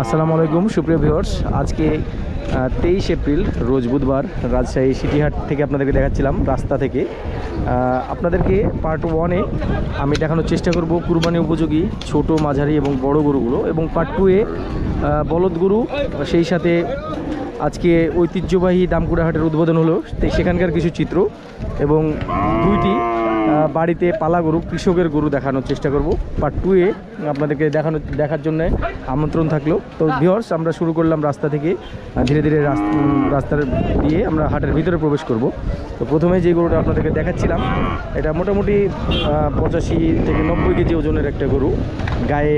আসসালামু আলাইকুম সুপ্রিয় ভিউয়ার্স, আজকে 23 এপ্রিল রোজ বুধবার রাজশাহী সিটিহাট থেকে আপনাদেরকে দেখাচ্ছিলাম রাস্তা থেকে। আপনাদেরকে পার্ট 1-এ আমি দেখানোর চেষ্টা করব কুরবানি উপযোগী ছোট, মাঝারি এবং বড় গরুগুলো, এবং পার্ট 2-এ বলদ গরু, সেই সাথে আজকে ঐতিহ্যবাহী দামকুড়া হাটের উদ্বোধন হলো সেখানকার কিছু চিত্র, এবং 2টি বাড়িতে পালা গরু, কৃষকের গরু দেখানোর চেষ্টা করব। পার্ট 2-এ আপনাদেরকে দেখার জন্য আমন্ত্রণ থাকলো। তো ভিউয়ার্স, আমরা শুরু করলাম রাস্তা থেকে, ধীরে ধীরে রাস্তার দিয়ে আমরা হাটের ভিতরে প্রবেশ করব। তো প্রথমে যে গরুটা আপনাদেরকে দেখাচ্ছিলাম, এটা মোটামুটি 85 থেকে 90 কেজি ওজনের একটা গরু, গায়ে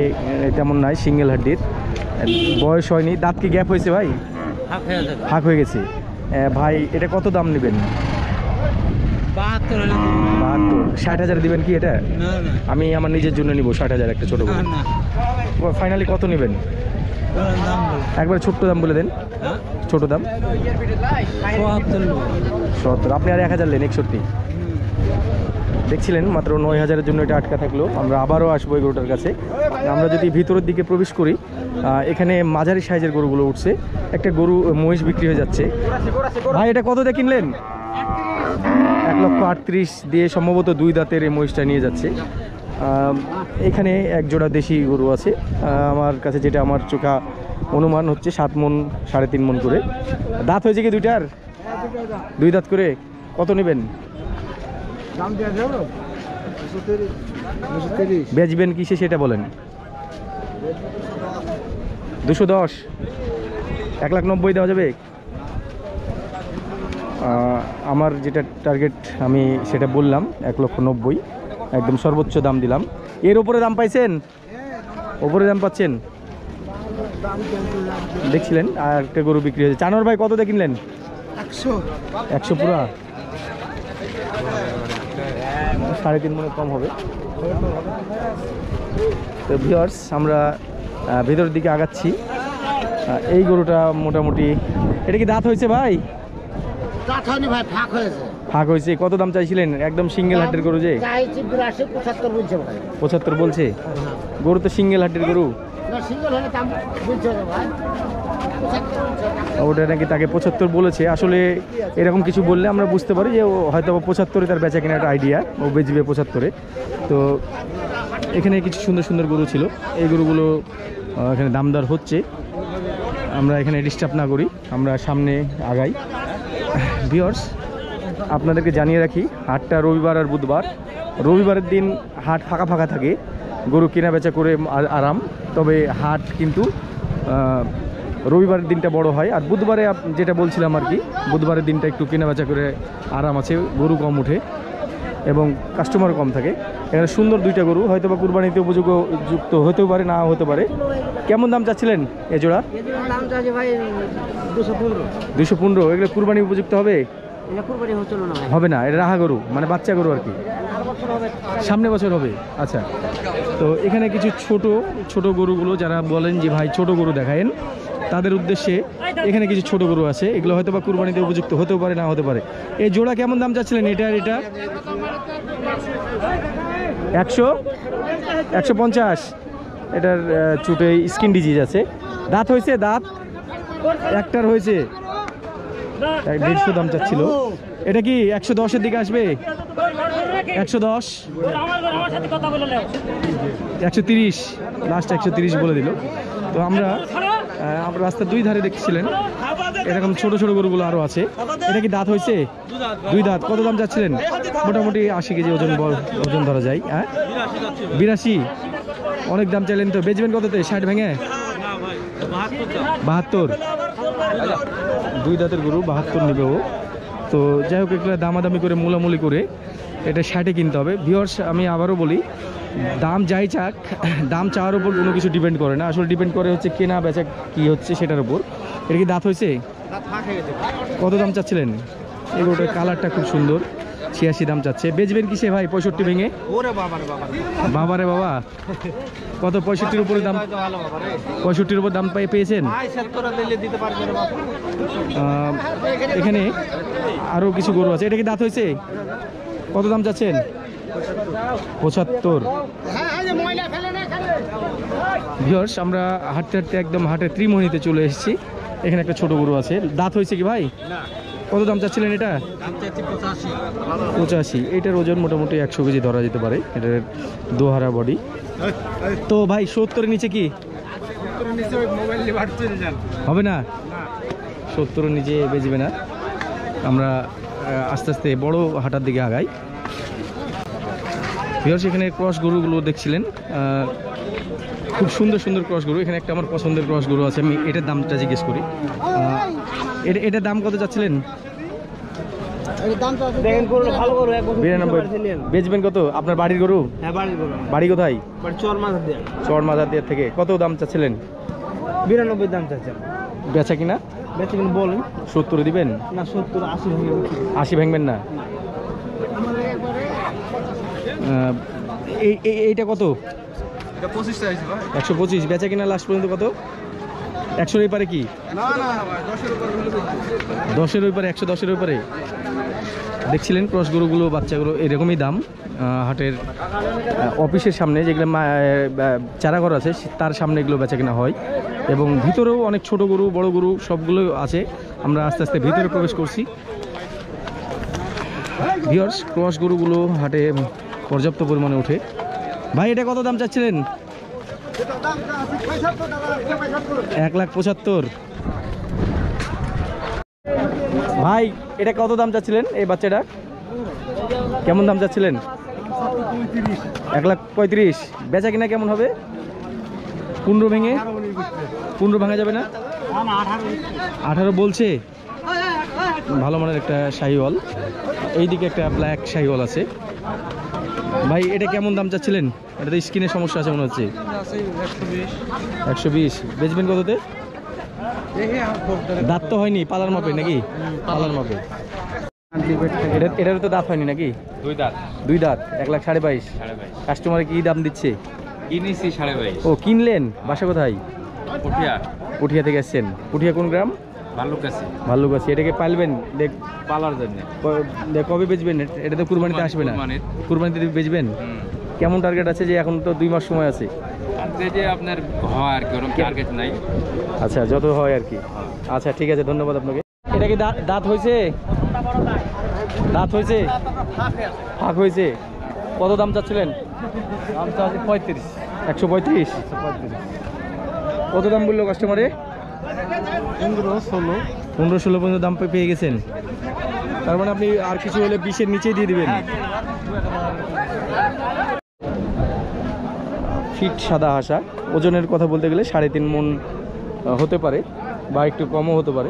তেমন নাই, সিঙ্গেল হাড্ডির, বয়স হয়নি, দাঁত কি গ্যাপ হয়েছে ভাই? ফাঁক হয়ে গেছে। ভাই এটা কত দাম নেবেন? 72। 60,000 দিবেন কি এটা? আমি আমার নিজের জন্য নিব 60,000 একটা ছোট করে। ফাইনালি কত নেবেন? একবার ছোট্ট দাম বলে দেন। ছোট দাম 70। আপনি আর 1,000 নেন, 61। দেখছিলেন মাত্র 9,000-এর জন্য এটা আটকা থাকলো। আমরা আবারও আসবো এই গরুটার কাছে। আমরা যদি ভিতরের দিকে প্রবেশ করি, এখানে মাঝারি সাইজের গরুগুলো উঠছে। একটা গরু মহিষ বিক্রি হয়ে যাচ্ছে। ভাই এটা কত দিয়ে কিনলেন? 1,38,000 দিয়ে সম্ভবত 2 দাঁতের এই মহিষটা নিয়ে যাচ্ছে। এখানে এক জোড়া দেশি গরু আছে, আমার কাছে যেটা আমার চোখা অনুমান হচ্ছে 7 মণ 3.5 মণ করে। দাঁত হয়েছে কি দুইটার? 2 দাঁত করে। কত নেবেন? বেচবেন কিসে সেটা বলেন। 210। 1,90,000 দেওয়া যাবে? আমার যেটা টার্গেট আমি সেটা বললাম, 1,90,000 একদম সর্বোচ্চ দাম দিলাম। এর উপরে দাম পাইছেন? ওপরে দাম পাচ্ছেন? দেখছিলেন আর একটা গরু বিক্রি হয়েছে। চানোর ভাই কত দিয়ে কিনলেন? 100 পুরা? 3.5 মণে কম হবে। তো ভিউয়ার্স, আমরা ভিতরের দিকে আগাচ্ছি। এই গরুটা মোটামুটি, এটা কি দাঁত হয়েছে ভাই? ফাঁক হয়েছে। কত দাম চাইছিলেন? একদম সিঙ্গেল হাটের গরু যে 75 বলছে। গরু তো সিঙ্গেল হাটের গরু, ওটা নাকি তাকে 75 বলেছে। আসলে এরকম কিছু বললে আমরা বুঝতে পারি যে ও হয়তো 75-এ তার বেচা কেনার একটা আইডিয়া, ও বেচবে 75-এ। তো এখানে কিছু সুন্দর সুন্দর গরু ছিল, এই গরুগুলো এখানে দামদার হচ্ছে। আমরা এখানে ডিস্টার্ব না করি, আমরা সামনে আগাই। ভিউয়ার্স, আপনাদেরকে জানিয়ে রাখি, হাটটা রবিবার আর বুধবার। রবিবারের দিন হাট ফাঁকা ফাঁকা থাকে, গরু কেনা বেচা করে আরাম। তবে হাট কিন্তু রবিবারের দিনটা বড় হয়, আর বুধবারে যেটা বলছিলাম আর কি, বুধবারের দিনটা একটু কেনা বেচা করে আরাম আছে, গরু কম ওঠে এবং কাস্টমার কম থাকে। এখানে সুন্দর 2টা গরু, হয়তো বা কুরবানিতে উপযুক্ত হতেও পারে, না হতে পারে। কেমন দাম চাচ্ছিলেন এ জোড়া? 215। এগুলো কুরবানি উপযুক্ত হবে? হবে না, এটা রাহা গরু, মানে বাচ্চা গরু আর কি, সামনে বছর হবে। আচ্ছা, তো এখানে কিছু ছোট ছোট গরুগুলো, যারা বলেন যে ভাই ছোট গরু দেখায়েন, তাদের উদ্দেশ্যে এখানে কিছু ছোট গরু আছে। এগুলো হয়তো বা কুরবানিতে উপযুক্ত হতেও পারে, না হতে পারে। এই জোড়া কেমন দাম চাচ্ছিলেন? এটা 150। এটার চুটে স্কিন ডিজিজ আছে। দাঁত হয়েছে? দাঁত একটার হয়েছে। 150 দাম চাচ্ছিল। এটা কি 110-এর দিকে আসবে? 110, 130, লাস্ট 130 বলে দিল। তো আমরা রাস্তার 2 ধারে দেখছিলেন এরকম ছোট ছোট গরুগুলো আরো আছে। এটা কি দাঁত হয়েছে? 2 দাঁত। কত দাম চাচ্ছিলেন? মোটামুটি 80 কেজি ওজন ধরা যায়। হ্যাঁ, 82। অনেক দাম চাইলেন তো। বেচবেন কততে? 60 ভেঙে? 72। 2 দাঁতের গরু 72 নেবে ও। তো যাই হোক, এগুলো দামাদামি করে মূলামূলি করে এটা 60-এ কিনতে হবে। ভিউয়ার্স, আমি আবারও বলি, দাম যাই চাক, দাম চাওয়ার উপর কোনো কিছু ডিপেন্ড করে না, আসলে ডিপেন্ড করে হচ্ছে কেনা বেচা কি হচ্ছে সেটার উপর। এটা কি দাঁত হয়েছে? কত দাম চাচ্ছিলেন? এগুলোটার কালারটা খুব সুন্দর, 86 দাম চাচ্ছে। বেচবেন কিসে ভাই? 65 ভেঙে? বাবারে বাবা, কত? 65-এর উপরে দাম? 65-এর উপর দাম পেয়েছেন? এখানে আরো কিছু গরু আছে। এটা কি দাঁত হয়েছে? কত দাম চাচ্ছেন? 75। ভিউয়ার্স আমরা হাঁটতে হাঁটতে একদম হাটের ত্রিমোহিনীতে চলে এসেছি। এখানে একটা ছোট গরু আছে, দাঁত হয়েছে কি ভাই? কত দাম চাচ্ছিলেন এটা? 85। এইটার ওজন মোটামুটি 100 কেজি ধরা যেতে পারে। এটার দোহারা বডি। তো ভাই 70-এর নিচে কি হবে না? 70-এর নিচে বেচবে না। আমরা আস্তে আস্তে বড় হাটার দিকে আগাই। ভিউয়ার্স এখানে ক্রস গরুগুলো দেখছিলেন, খুব সুন্দর সুন্দর ক্রস গরু। এখানে একটা আমার পছন্দের ক্রস গরু আছে, আমি এটার দামটা জিজ্ঞেস করি। এটার দাম কত চাচ্ছিলেন? 92। বেচবেন কত? আপনার বাড়ির গরু? হ্যাঁ বাড়ির গরু। বাড়ি কোথায়? চর মাজার দিয়ে থেকে। কত দাম চাচ্ছিলেন? 92 দাম চাচ্ছেন। বেচা কিনা? বেচা কিনা বলেন। 70 দিবেন না 70 80 ভেঙে 80 ভাঙবেন না? এইটা কত? 125। বেচা কিনা লাস্ট পর্যন্ত কত? 100-এর উপরে কি? না না 10-এর উপরে 110-এর উপরে দেখছিলেন ক্রস গরুগুলো, বাচ্চাগুলো এরকমই দাম। হাটের অফিসের সামনে যেগুলো চারাঘর আছে তার সামনে এগুলো বেচা কিনা হয়, এবং ভিতরেও অনেক ছোট গরু বড় গরু সবগুলো আছে। আমরা আস্তে আস্তে ভিতরে প্রবেশ করছি। ভিউয়ার্স ক্রস গরুগুলো হাটে পর্যাপ্ত পরিমাণে ওঠে। ভাই এটা কত দাম চাচ্ছিলেন? 1,75,000। ভাই এটা কত দাম চাচ্ছিলেন? এই বাচ্চাটা কেমন দাম চাচ্ছিলেন? 1,35,000। বেচা কিনা কেমন হবে? 15 ভেঙে? 15 ভাঙা যাবে না? 18 বলছে। ভালো মানের একটা শাহিওয়াল, এইদিকে একটা ব্ল্যাক শাহিওয়াল আছে। ভাই এটা কেমন দাম চাচ্ছিলেন? এটা তো স্কিনের সমস্যা আছে মনে হচ্ছে। 120। বেচবেন কততে? দাঁত তো হয়নি, পালার মাপে নাকি? পালার মাপে। এটার তো দাঁত হয়নি নাকি? 2 দাঁত। 2 দাঁত। 1,22,500। কাস্টমারে কি দাম দিচ্ছে? কিনেছি 22.5। ও কিনলেন? বাসা কোথায়? পুঠিয়া। পুঠিয়া থেকে এসছেন? পুঠিয়া কোন গ্রাম? ভাল্লুকাছি। ভাল্লুকাছি। এটাকে পালবেন পালার জন্য। কবে বেচবেন? এটা তো কুরবানিতে আসবে না। কুরবানিতে বেচবেন? কেমন টার্গেট আছে? যে এখন তো 2 মাস সময় আছে। যে আপনার হয় আর কি, ওরকম টার্গেট নাই। আচ্ছা যত হয় আর কি। আচ্ছা ঠিক আছে, ধন্যবাদ আপনাকে। এটা কি দাঁত হয়েছে? দাঁত হয়েছে? ফাঁক হয়েছে? কত দাম চাচ্ছিলেন? 35। 135। কত দাম বললো কাস্টমারে? 15-16 পর্যন্ত দাম পেয়ে গেছেন। তার মানে আপনি আর কিছু হলে 20-এর নিচে দিয়ে দিবেন। ফিট সাদা হাসা, ওজনের কথা বলতে গেলে 3.5 মণ হতে পারে বা একটু কমও হতে পারে।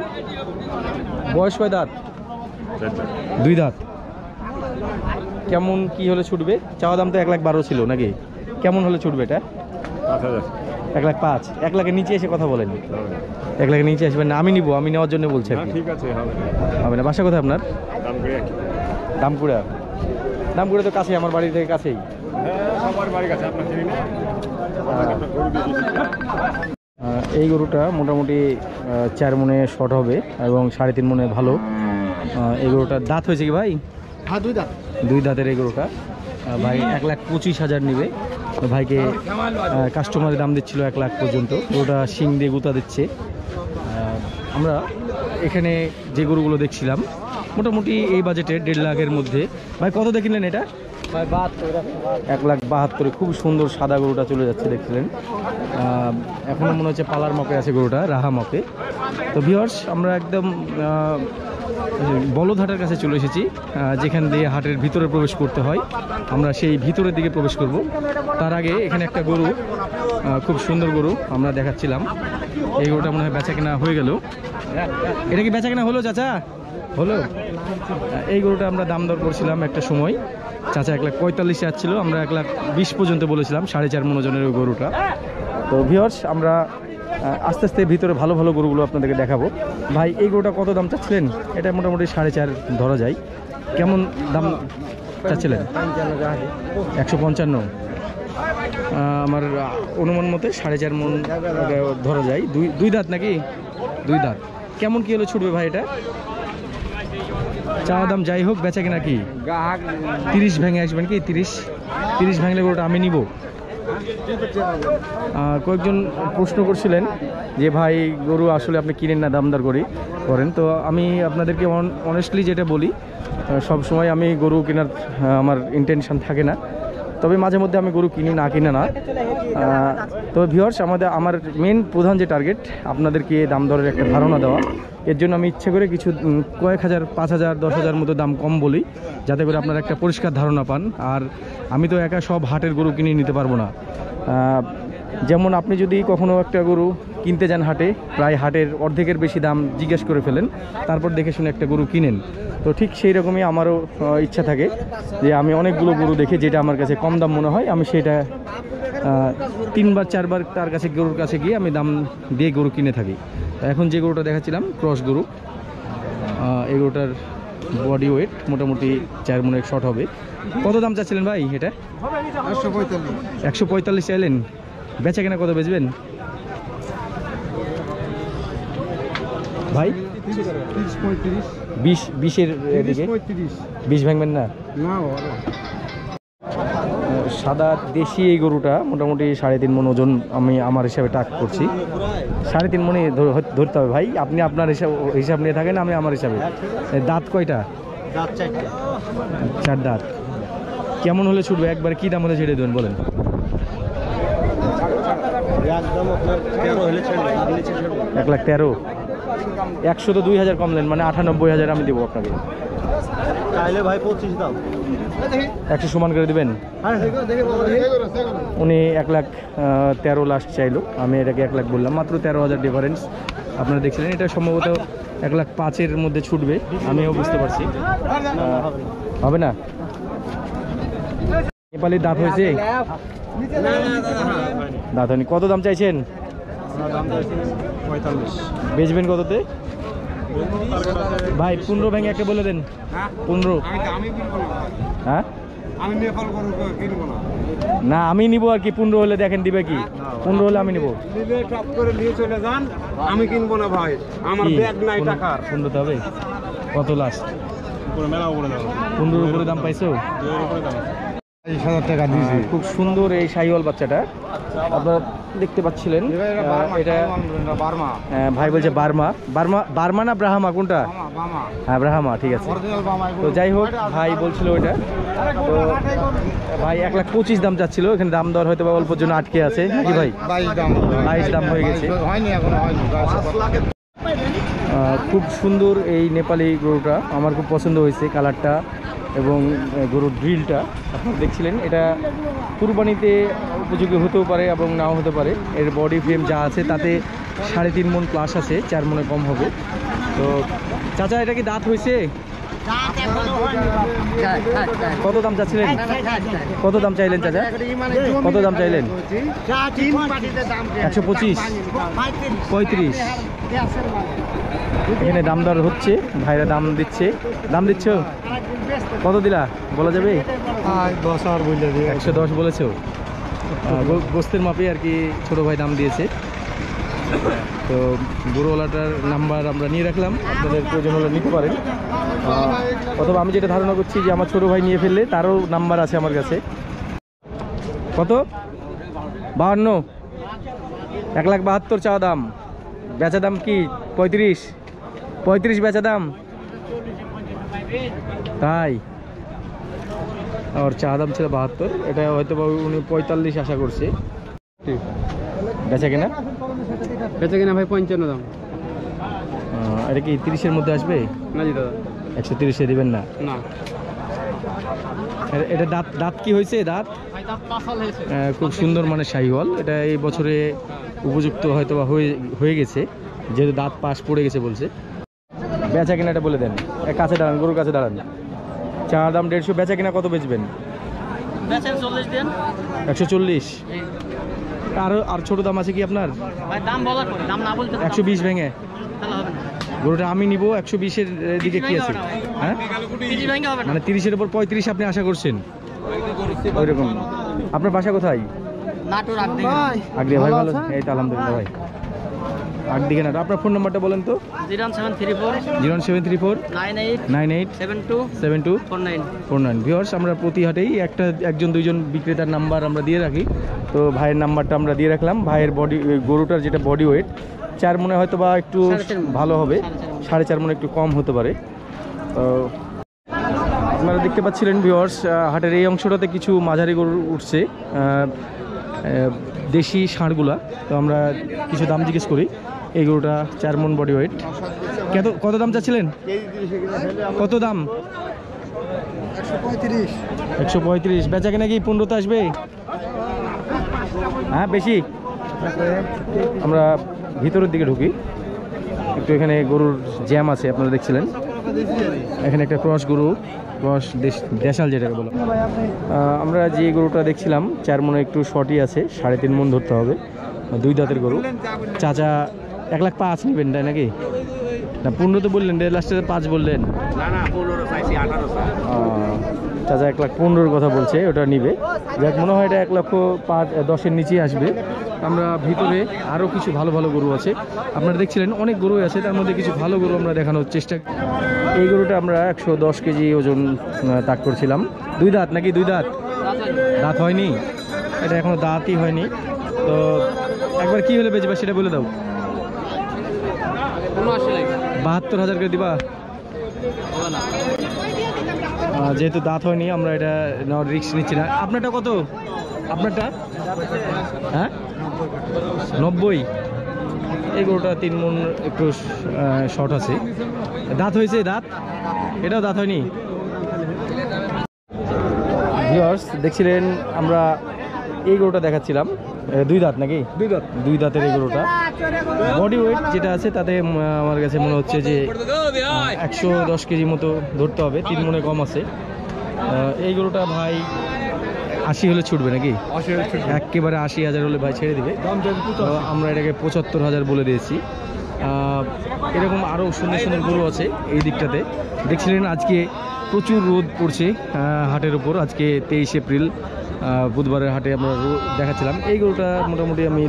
বয়স কয় দাঁত? 2 দাঁত। কেমন কি হলে ছুটবে? চাওয়া দাম তো 1,12,000 ছিল নাকি? কেমন হলে ছুটবে এটা? 1,05,000। 1 লাখের নিচে এসে কথা বলেন। 1 লাখের নিচে আসবেন না? আমি নিব, আমি নেওয়ার জন্য বলছি আর কি। ঠিক আছে হবে না। বাসা কোথায় আপনার? দামকুড়া। দামকুড়া তো কাছেই, আমার বাড়ি থেকে কাছেই। এই গরুটা মোটামুটি 4 মণে শর্ট হবে এবং 3.5 মণে ভালো। এই গরুটার দাঁত হয়েছে কি ভাই? হ্যাঁ 2 দাঁত। 2 দাঁতের এই গরুটা ভাই 1,25,000 নিবে। ভাইকে কাস্টমারের দাম দিচ্ছিল 1 লাখ পর্যন্ত। গরুটা শিং দিয়ে গুঁতা দিচ্ছে। আমরা এখানে যে গরুগুলো দেখছিলাম মোটামুটি এই বাজেটে 1.5 লাখের মধ্যে। ভাই কত দেখিলেন এটা? 1,72,000। খুব সুন্দর সাদা গরুটা চলে যাচ্ছে দেখছিলেন। এখনও মনে হচ্ছে পালার মপে আছে গরুটা, রাহা মপে। তো ভিউয়ার্স আমরা একদম বলদহাটের কাছে চলে এসেছি, যেখান দিয়ে হাটের ভিতরে প্রবেশ করতে হয়। আমরা সেই ভিতরের দিকে প্রবেশ করব। তার আগে এখানে একটা গরু, খুব সুন্দর গরু আমরা দেখাচ্ছিলাম। এই গরুটা মনে হয় বেচা কেনা হয়ে গেল। এটা কি বেচা কেনা হলো চাচা? হলো। এই গরুটা আমরা দাম দর করছিলাম একটা সময়। চাচা 1,45,000 চাচ্ছিল, আমরা 1,20,000 পর্যন্ত বলেছিলাম। 4.5 মণ ওজনের ওই গরুটা। তো ভিউয়ার্স আমরা আস্তে আস্তে ভিতরে ভালো ভালো গরুগুলো আপনাদেরকে দেখাবো। ভাই এই গরুটা কত দাম চাচ্ছিলেন? এটা মোটামুটি 4.5 ধরা যায়। কেমন দাম চাচ্ছিলেন? 155। আমার অনুমান মতে 4.5 মণ ধরা যায়। 2 দাঁত নাকি? 2 দাঁত। কেমন কি হলে ছুটবে ভাই এটা? চাওয়া দাম যাই হোক, বেচা কিনা কি? 30 ভেঙে আসবেন কি? 30 ভাঙলে গরুটা আমি নিব। কয়েকজন প্রশ্ন করছিলেন যে ভাই গরু আসলে আপনি কিনেন না দামদার করেন, তো আমি আপনাদেরকে অনেস্টলি যেটা বলি, সব সময় আমি গরু কেনার আমার ইন্টেনশন থাকে না, তবে মাঝে মধ্যে আমি গরু কিনি না। তবে ভিউয়ার্স, আমার মেন প্রধান যে টার্গেট আপনাদেরকে দাম দরের একটা ধারণা দেওয়া। এর জন্য আমি ইচ্ছে করে কিছু কয়েক হাজার, 5,000, 10,000 মতো দাম কম বলি, যাতে করে আপনারা একটা পরিষ্কার ধারণা পান। আর আমি তো একা সব হাটের গরু কিনে নিতে পারবো না। যেমন আপনি যদি কখনো একটা গরু কিনতে যান হাটে, প্রায় হাটের অর্ধেকের বেশি দাম জিজ্ঞেস করে ফেলেন, তারপর দেখে শুনে একটা গরু কিনেন। তো ঠিক সেই রকমই আমারও ইচ্ছা থাকে যে আমি অনেকগুলো গরু দেখে যেটা আমার কাছে কম দাম মনে হয়, আমি সেটা 3বার 4বার তার কাছে গরুর কাছে গিয়ে আমি দাম দিয়ে গরু কিনে থাকি। এখন যে গরুটা দেখাচ্ছিলাম ক্রস গরু, এই গরুটার বডি ওয়েট মোটামুটি 4 মনের শর্ট হবে। কত দাম চাচ্ছিলেন ভাই এটা? 145 চাইলেন। বেচা কেনা কত বেচবেন ভাই? 20-এর দিকে। 20 ভাঙবেন না? সাদা দেশি এই গরুটা মোটামুটি 3.5 মণ ওজন আমি আমার হিসাবে টাক করছি। 3.5 মণই ধরতে হবে ভাই। আপনি আপনার হিসাব নিয়ে থাকেন, আমি আমার হিসাবে। দাঁত কয়টা? 4 দাঁত। কেমন হলে ছুটবে? একবার কি দাম হলে ছেড়ে দেবেন বলেন? 1,13,000। 100 তো 2,000 কমলেন, মানে 98,000 আমি দেবো আপনাকে। চাইলে ভাই 25 দাম। 100 সমান করে দেবেন? উনি 1,13,000 লাস্ট চাইলো, আমি এটাকে 1,00,000 বললাম। মাত্র 13,000 ডিফারেন্স আপনারা দেখছিলেন। এটা সম্ভবত 1,05,000-এর মধ্যে ছুটবে, আমিও বুঝতে পারছি। হবে না? নেপালির দাঁত হয়েছে? দাঁত হয়নি। কত দাম চাইছেন? 45। বেচবেন কততে ভাই? 15 ভেঙে একটা বলে দেন। 15? হ্যাঁ না, আমি নিবো আর কি। 15 হলে দেখেন দিবে কি? 15 হলে আমি নিবো। আমি কিনবো না ভাই, আমার ব্যাগ নাই টাকার। 15 হবে? কত লাস্ট? 15-এর উপরে দাম পাইছো? 20,000 টাকা দিয়েছি। খুব সুন্দর এই শাহিওয়াল বাচ্চাটা আপনারা দেখতে পাচ্ছিলেন। এটা ভাই বলছে বার্মা না ব্রাহ্মা, কোনটা? হ্যাঁ ব্রাহ্মা, ঠিক আছে। তো যাই হোক, ভাই বলছিল ওইটা। তো ভাই 1,25,000 দাম চাচ্ছিল। এখানে দাম দর হয়তো বা অল্পর জন্য আটকে আছে নাকি ভাই? 22 দাম হয়ে গেছে। খুব সুন্দর এই নেপালি গরুটা, আমার খুব পছন্দ হয়েছে কালারটা এবং গরুর ড্রিলটা আপনারা দেখছিলেন। এটা কুরবানিতে উপযোগী হতেও পারে এবং নাও হতে পারে। এর বডি ফ্রেম যা আছে তাতে 3.5 মণ প্লাস আছে, 4 মণে কম হবে। তো চাচা, এটা কি দাঁত হয়েছে? কত দাম চাচ্ছিলেন? কত দাম চাইলেন চাচা? কত দাম চাইলেন? 125? 35? এখানে দাম দর হচ্ছে, ভাইরা দাম দিচ্ছ। কত দিলা বলা যাবে? 110 বলেছো। গোস্তের মাপে আর কি ছোট ভাই দাম দিয়েছে। তো গরুওয়ালাটার নাম্বার আমরা নিয়ে রাখলাম, আপনাদের প্রয়োজন হলে নিতে পারেন। অথবা আমি যেটা ধারণা করছি যে আমার ছোট ভাই নিয়ে ফেললে তারও নাম্বার আছে আমার কাছে। কত? 52? 1,72,000 চাওয়া দাম। বেচা দাম কি 35 বেচা দাম? তাই? আর চা দাম ছিল 72। এটা হয়তো উনি 45 আশা করছে। বেচা কেনা ভাই 55 দাম। এটা কি 30-এর মধ্যে আসবে? না জি দাদা। 130-এ দিবেন না? না। এটা দাঁত কি হয়েছে? দাঁত খুব সুন্দর, মানে শাহিওয়াল। এটা এই বছরে উপযুক্ত হয়তো বা হয়ে গেছে, যেহেতু দাঁত পাশ পড়ে গেছে বলছে। বেচা কেনাটা বলে দেন। কাছে দাঁড়ান, গরুর কাছে দাঁড়ান। চা দাম 150, বেচা কেনা কত বেচবেন? 140? আর ছোট দাম আছে কি আপনার? 120 ভেঙে গরুটা আমি নিব। 120-এর দিকে কি আছে? হ্যাঁ, মানে 30-এর উপর 35 আপনি আশা করছেন? ওইরকম। আপনার বাসা কোথায়? আগ্রিয়া। ভাই ভালো? এই তো আলহামদুলিল্লাহ ভাই। আগদিঘা নাটোর। আপনার ফোন নাম্বারটা বলেন তো। 01734 0734 98 98 72 72 49। 49। ভিউয়ার্স, আমরা প্রতি হাটেই একজন দুইজন বিক্রেতার নাম্বার আমরা দিয়ে রাখি। তো ভাইয়ের নাম্বারটা আমরা দিয়ে রাখলাম। ভাইয়ের গরুটার যেটা বডি ওয়েট 4 মনে হয়তো বা একটু 4.5 মণ। ভালো হবে, 4.5 মনে একটু কম হতে পারে। তো আপনারা দেখতে পাচ্ছিলেন ভিউয়ার্স, হাটের এই অংশটাতে কিছু মাঝারি গরু উঠছে, দেশি ষাঁড়গুলা। তো আমরা কিছু দাম জিজ্ঞেস করি। এই গরুটা 4 মণ বডি ওয়েট। কত দাম চাচ্ছিলেন? কত দাম? 135। বেচা কিনা কি 15তে আসবে? হ্যাঁ, বেশি। আমরা ভিতরের দিকে ঢুকি একটু। এখানে গরুর জ্যাম আছে, আপনারা দেখছিলেন। এখানে একটা ক্রস গরু, ক্রস দেশাল যেটাকে বলো। আমরা যে গরুটা দেখছিলাম 4 মনে একটু শর্টই আছে, 3.5 মণ ধরতে হবে। 2 দাঁতের গরু। চাচা 1,05,000 নেবেন তাই নাকি? না 15 তো বললেন, লাস্টে 5 বললেন। চাচা 1,15,000 কথা বলছে, ওটা নিবে। যাক, মনে হয় এটা 1,05,000-10-এর নিচেই আসবে। আমরা ভিতরে আরও কিছু ভালো ভালো গরু আছে, আপনারা দেখছিলেন অনেক গরুই আছে, তার মধ্যে কিছু ভালো গরু আমরা দেখানোর চেষ্টা। এই গরুটা আমরা 110 কেজি ওজন তাক করছিলাম। 2 দাঁত নাকি? 2 দাঁত। দাঁত হয়নি, এটা এখনো দাঁতই হয়নি। তো একবার কি হলে বেচবা সেটা বলে দাও। 72,000 করে দিবা? যেহেতু দাঁত হয়নি আমরা এটা নেওয়ার রিস্ক নিচ্ছি না। আপনারটা কত? আপনারটা? হ্যাঁ, 90। এই গরুটা 3 মণ একটু শর্ট আছে। দাঁত হয়েছে? দাঁত? এটাও দাঁত হয়নি। ভিউয়ার্স, দেখছিলেন আমরা এই গরুটা দেখাচ্ছিলাম, 2 দাঁত নাকি? 2 দাঁতের এই গরুটা বডি ওয়েট যেটা আছে তাতে আমার কাছে মনে হচ্ছে যে 110 কেজি মতো ধরতে হবে, 3 মণে কম আছে। এই গরুটা ভাই 80 হলে ছুটবে নাকি? একেবারে 80,000 হলে ভাই ছেড়ে দিবে। তো আমরা এটাকে 75,000 বলে দিয়েছি। এরকম আরও সুন্দর সুন্দর গরু আছে এই দিকটাতে। দেখছিলেন আজকে প্রচুর রোদ পড়ছে হাটের উপর। আজকে 23 এপ্রিল, বুধবারের হাটে আমরা দেখাচ্ছিলাম। এই গরুটা মোটামুটি আমি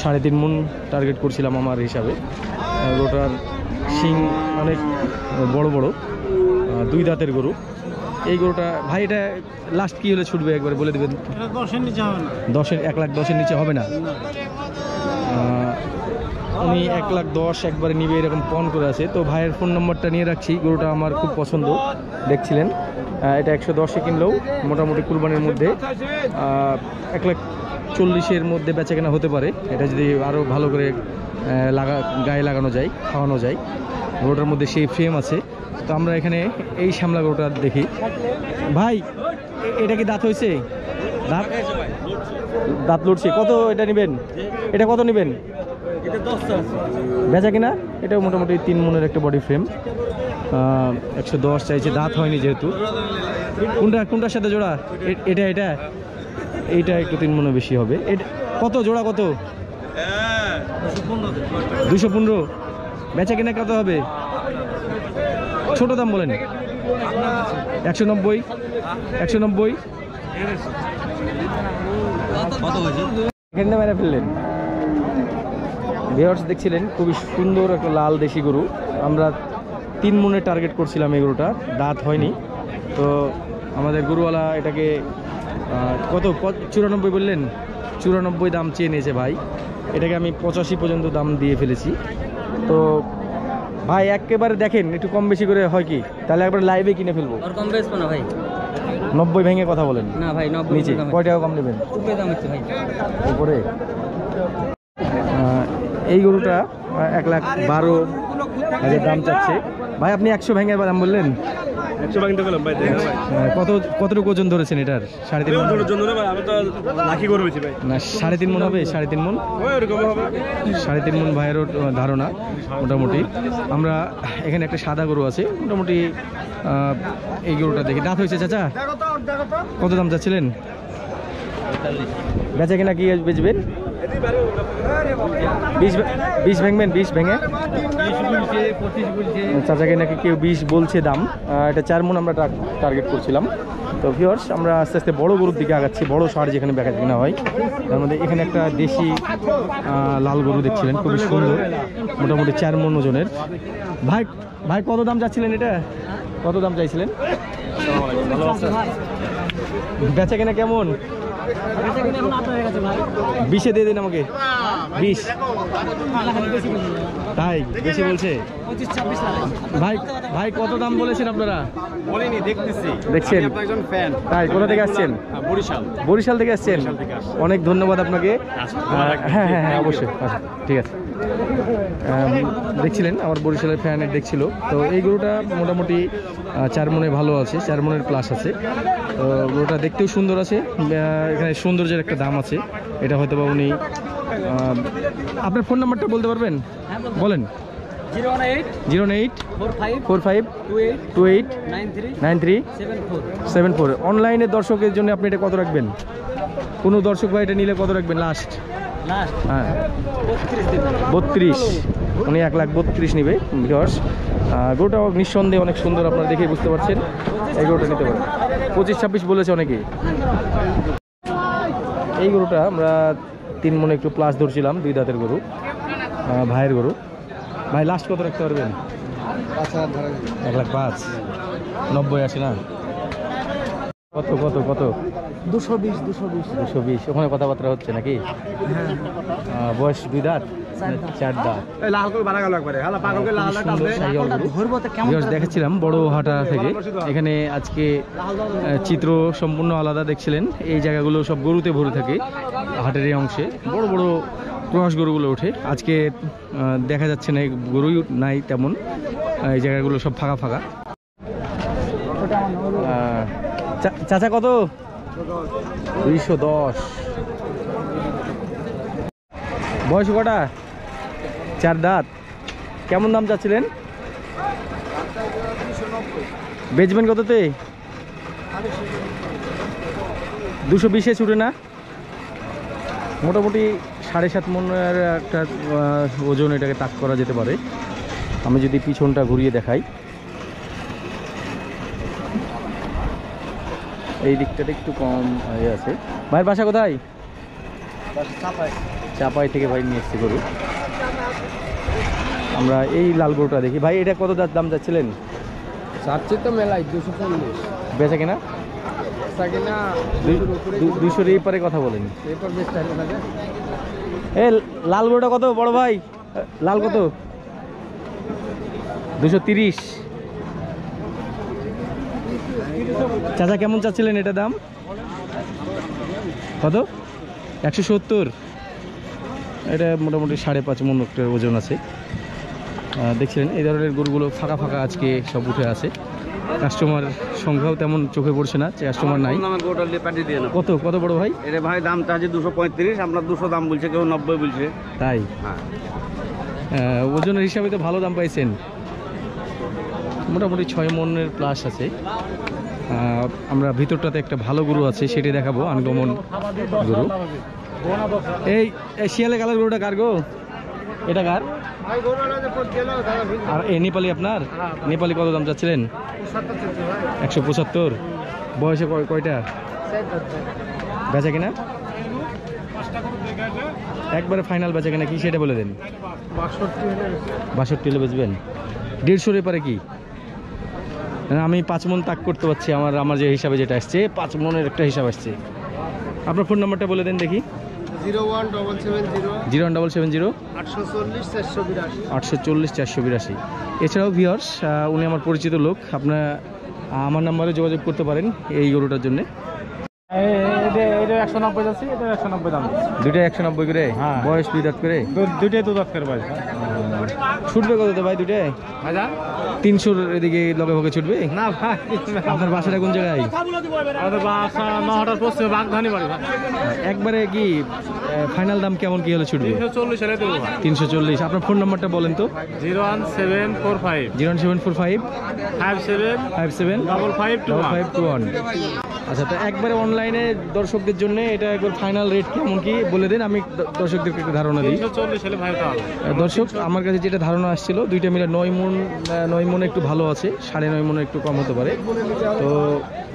3.5 মণ টার্গেট করছিলাম আমার হিসাবে। গরুটার শিং অনেক বড় বড়, 2 দাঁতের গরু। এই গরুটা ভাই এটা লাস্ট কি হলে ছুটবে একবার বলে দেবেন? 10-এর নিচে হবে না। 1,10,000 নিচে হবে না। উনি 1,10,000 একবারে নিবে এরকম পণ করে আছে। তো ভাইয়ের ফোন নম্বরটা নিয়ে রাখছি। গরুটা আমার খুব পছন্দ, দেখছিলেন। এটা 110-এ কিনলেও মোটামুটি কুরবানির মধ্যে 1,40,000-এর মধ্যে বেচা কেনা হতে পারে, এটা যদি আরও ভালো করে গায়ে লাগানো যায়, খাওয়ানো যায়। গরুটার মধ্যে সেই ফ্রেম আছে। তো আমরা এখানে এই শ্যামলা গরুটা দেখি। ভাই এটা কি দাঁত হয়েছে? দাঁত লড়ছে। কত এটা নেবেন? এটা কত নেবেন? বেচা কিনা এটাও মোটামুটি 3 মণের একটা বডি ফ্রেম। 110 চাইছে, দাঁত হয়নি যেহেতু। কোনটার সাথে জোড়া? এইটা একটু 3 মণে বেশি হবে। কত জোড়া? কত? 215। বেচা কিনা কত হবে? ছোট দাম বলেন। 190। 190 এখানে মেরে ফেললেন। ভিউয়ার্স, দেখছিলেন খুবই সুন্দর একটা লাল দেশি গরু। আমরা 3 মণে টার্গেট করছিলাম এই গরুটা, দাঁত হয়নি। তো আমাদের গরুওয়ালা এটাকে কত 94 বললেন? 94 দাম চেয়ে নিয়েছে ভাই। এটাকে আমি 85 পর্যন্ত দাম দিয়ে ফেলেছি। তো ভাই একেবারে দেখেন একটু কম বেশি করে হয় কি, তাহলে একবার লাইভে কিনে ফেলবো। কম বেশ না ভাই? 90 ভেঙে কথা বলেন না ভাই, 90 নিচে। কয় টাকা কম নেবেন? উপরে দাম হচ্ছে ভাই। উপরে এই গরুটা 1,12,000 দাম চাচ্ছে ভাই। আপনি 100 ভেঙে দাম বললেন। 100 ভাঙতে বললাম ভাই, দেখেন ভাই। কতটুকু ওজন ধরেছেন এটার? 3.5 মণ জন্য না ভাই, আমি তো লাখি গরু বেশি ভাই। না 3.5 মণ হবে? 3.5 মণ? ওই এরকম হবে। 3.5 মণ ভাইয়েরও ধারণা মোটামুটি। আমরা এখানে একটা সাদা গরু আছে মোটামুটি। এই গরুটা দেখি। দাঁত হয়েছে চাচা? কত দাম চাচ্ছিলেন? বেচা কিনা কি বেচবেন? বিষ ভেঙবেন, বিষ ভেঙে চাচাকে নাকি কেউ 20 বলছে দাম। এটা 4 মণ আমরা টার্গেট করছিলাম। তো ভিউয়ার্স, আমরা আস্তে আস্তে বড় গরুর দিকে আগাচ্ছি। বড় ষাঁড় যেখানে বেচা কেনা হয়, তার মধ্যে এখানে একটা দেশি লাল গরু দেখছিলেন, খুবই সুন্দর, মোটামুটি 4 মণ ওজনের। ভাই ভাই কত দাম চাচ্ছিলেন এটা? কত দাম চাইছিলেন? বেচা কেনা কেমন? 20-এ দিয়ে দিন আমাকে। 20 তাই বেশি বলছে ভাই। ভাই কত দাম বলেছেন আপনারা? বলিনি, দেখতেছি। দেখছেন? আপনি একজন ফ্যান। তাই কোথা থেকে আসছেন? বরিশাল। বরিশাল থেকে আসছেন? অনেক ধন্যবাদ আপনাকে। হ্যাঁ হ্যাঁ হ্যাঁ, অবশ্যই। আচ্ছা, ঠিক আছে। দেখছিলেন আমার বরিশালের ফ্যানের দেখছিল। তো এই গরুটা মোটামুটি 4 মণে ভালো আছে, 4 মণের প্লাস আছে। তো গরুটা দেখতেও সুন্দর আছে। এখানে সৌন্দর্যের একটা দাম আছে। এটা হয়তো বা উনি আপনার ফোন নাম্বারটা বলতে পারবেন? বলেন। 08 45 28 93 74। অনলাইনে দর্শকের জন্য আপনি এটা কত রাখবেন? কোনো দর্শক ভাই এটা নিলে কত রাখবেন লাস্ট? হ্যাঁ 32। উনি 1,32,000 নেবে। ভিউয়ার্স, গরুটা নিঃসন্দেহে অনেক সুন্দর, আপনারা দেখে বুঝতে পারছেন। এই গরুটা নিতে পারেন। 25-26 বলেছে অনেকেই। এই গরুটা আমরা 3 মণ একটু প্লাস ধরছিলাম, 2 দাঁতের গরু, ভাইয়ের গরু। ভাই লাস্ট কত রাখতে পারবেন? 1,05,000। 90 আসে না? কত কত কত? 220। ওখানে কথাবার্তা হচ্ছে নাকি? বয়স 2 দাঁত 4 দাঁত। দেখাচ্ছিলাম বড় হাটা থেকে। এখানে আজকে চিত্র সম্পূর্ণ আলাদা দেখছিলেন। এই জায়গাগুলো সব গরুতে ভরে থাকে। হাটের এই অংশে বড় বড় ক্রস গরুগুলো ওঠে। আজকে দেখা যাচ্ছে না, গরুই নাই তেমন। এই জায়গাগুলো সব ফাঁকা ফাঁকা। চাচা কত? 210। বয়স কটা? 4 দাঁত। কেমন দাম চাচ্ছিলেন? বেচবেন কততে? 220-এ ছুটে না? মোটামুটি 7.5 মণের একটা ওজন এটাকে তাক করা যেতে পারে। আমি যদি পিছনটা ঘুরিয়ে দেখাই, এই দিকটাতে একটু কম হয়ে আছে। ভাইয়ের বাসা কোথায়? চাপাই থেকে ভাই নিয়ে এসছি গরু। আমরা এই লাল গরুটা দেখি। ভাই এটা কত দাম যাচ্ছিলেন? চাচ্ছি তো মেলায় 240। বেচা কিনা? 200-এর এই পারে কথা বলেন। এ লাল গরুটা কত বড় ভাই? লাল কত? 230। চাচা কেমন চাচ্ছিলেন এটা দাম? কত? 170। এটা মোটামুটি 5.5 মণ একটা ওজন আছে। দেখছিলেন এই ধরনের গরুগুলো ফাঁকা ফাঁকা আজকে সব উঠে আছে। কাস্টমার সংখ্যাও তেমন চোখে পড়ছে না, কাস্টমার নাই। কত কত বড় ভাই? এটা ভাই দাম চাচ্ছি 235, আমরা 200 দাম বলছে, কেউ 90 বলছে। তাই? ওজনের হিসাবে তো ভালো দাম পাইছেন। মোটামুটি 6 মণের প্লাস আছে। আমরা ভিতরটাতে একটা ভালো গরু আছে, সেটি দেখাবো, আনকমন গরু। এই শিয়ালে কালার গরুটা কার গো? এটা কার? আর এই নেপালি আপনার? নেপালি কত দাম চাচ্ছিলেন? 175। বয়সে কয়টা? বেচা কিনা? একবারে ফাইনাল বেচা কিনা কি সেটা বলে দেন। 62 হলে বেচবেন? 150-এর পারে কি? আমি 5 মণ তাক করতে পারছি। আমার যে হিসাবে যেটা আসছে 5 মণের একটা হিসাব আসছে। আপনার ফোন নাম্বারটা বলে দেন দেখি। 01770 840 482। এছাড়াও ভিউয়ার্স, উনি আমার পরিচিত লোক। আপনার আমার নাম্বারে যোগাযোগ করতে পারেন এই গরুটার জন্য। এটা 190 যাচ্ছে, এটা 190 দাম। দুইটা 190 করে? বয়স 2 দাঁত করে? দুইটাই 2 দাঁত করে ভাই। ছুটবে কত ভাই দুইটাই? 300-র এদিকে লগে ভগে ছুটবে না ভাই। আপনার বাসাটা কোন জায়গায়? আমাদের বাসা নহাটার পশ্চিমে বাগধানী বাড়ি ভাই। একবারে কি ফাইনাল দাম কেমন কি হলে ছুটবে? 340 হলে দেবো ভাই। 340। আপনার ফোন নাম্বারটা বলেন তো। 01745 01745 57 57 5521। 5521। আচ্ছা, তো একবারে অনলাইনে দর্শকদের জন্য এটা একবার ফাইনাল রেট কেমন কি বলে দিন, আমি দর্শকদেরকে একটু ধারণা দিই। 340 হলে ভাই তাহলে দর্শক আমার কাছে যেটা ধারণা আসছিল, দুইটা মিলে 9 মন একটু ভালো আছে, 9.5 মনে একটু কম হতে পারে। তো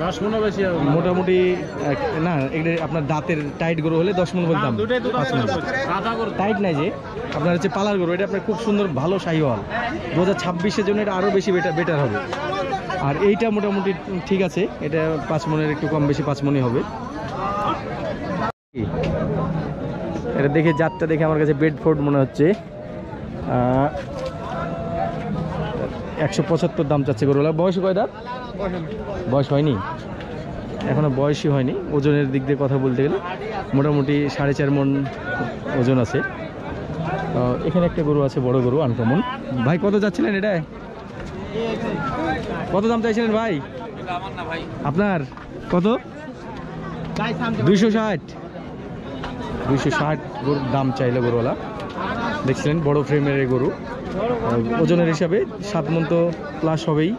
10 মনে বেশি হবে মোটামুটি না, এটা আপনার দাঁতের টাইট গরু হলে 10 মন বলতাম। দুটাই তো 10 মনে আধা করে টাইট নাই যে আপনার হচ্ছে পালার গরু, এটা আপনার খুব সুন্দর ভালো শাহিওয়াল। 2026-এর জন্য এটা আরও বেশি বেটার হবে। আর এইটা মোটামুটি ঠিক আছে, এটা 5 মনের একটু কম বেশি 5 মনই হবে। এটা দেখে জাতটা দেখে আমার কাছে বেডফোর্ড মনে হচ্ছে। 175 দাম চাচ্ছে গরুলা। বয়স কয় দাঁত? বয়স হয়নি এখনো, বয়সই হয়নি। ওজনের দিক দিয়ে কথা বলতে গেলে মোটামুটি 4.5 মন ওজন আছে। এখানে একটা গরু আছে, বড় গরু, আনকমন। ভাই কত যাচ্ছিলেন এটা? কত দাম চাইছিলেন ভাই? আমার না ভাই, আপনার কত? 260 গরুর দাম চাইলো গরুওয়ালা। দেখছিলেন বড় ফ্রেমের এই গরু, ওজনের হিসাবে 7 মন তো প্লাস হবেই।